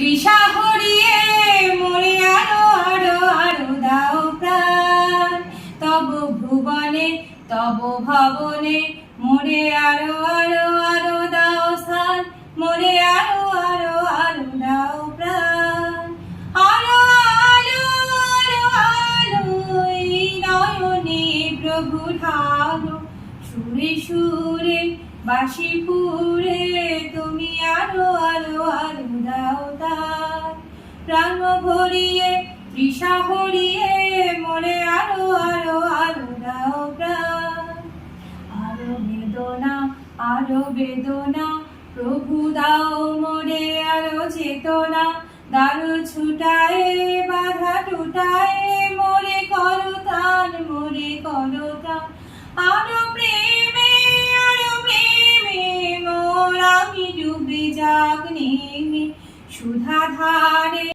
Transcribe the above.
তৃষা হরিয়ে মোরে আরো আরো আরো দাও প্রাণ, তব ভুবনে তব ভবনে মোরে আরো আরো আরো দাও স্থান, মোরে আরো আরো আরো দাও প্রাণ। আলো আলো আলো আলো এই নয়নে প্রভু ঢালো, সুরে সুরে বাঁশি পুরে তুমি আরো আরো আরো দাও তার। প্রাণ ভরিয়ে তৃষা হরিয়ে মোরে আরো আরো আরো দাও প্রাণ। আরো বেদনা প্রভু দাও মোরে আরো চেতনা, দারু ছুটায় বাধা টুটায় মোরে করো ত্রাণ, মোরে করো ত্রাণ। আরো প্রেমে মোর আমি ডুবে যাক নেমে সুধা ধারে।